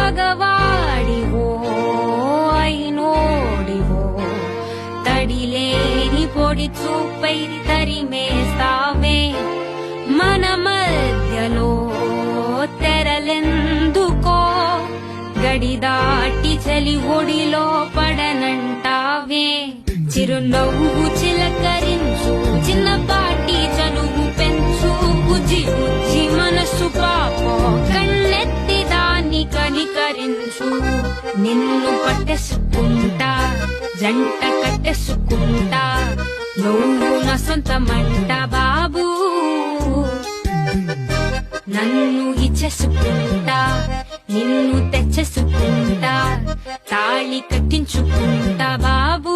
మగవాడివో అయినోడివో తడిలేని పొడి చూపై తరిమేస్తావే మన మధ్యలో తెరలెందుకో గడిదాటి చలి ఒడిలో పడనంటావే చిరునవ్వు చిలకరించు చిన్నపాటి చనువు పెంచు బుజ్జి బుజ్జి మనసు పాపో కన్నెత్తి దాన్ని కనికరించు నిన్ను పట్టేసుకుంటా జంట కట్టేసుకుంటా నువ్వు నా సొంతమంట బాబూ నన్ను ఇచ్చేసుకుంటా నిన్ను తెచ్చేసుకుంటా తాళి కట్టించుకుంటా బాబూ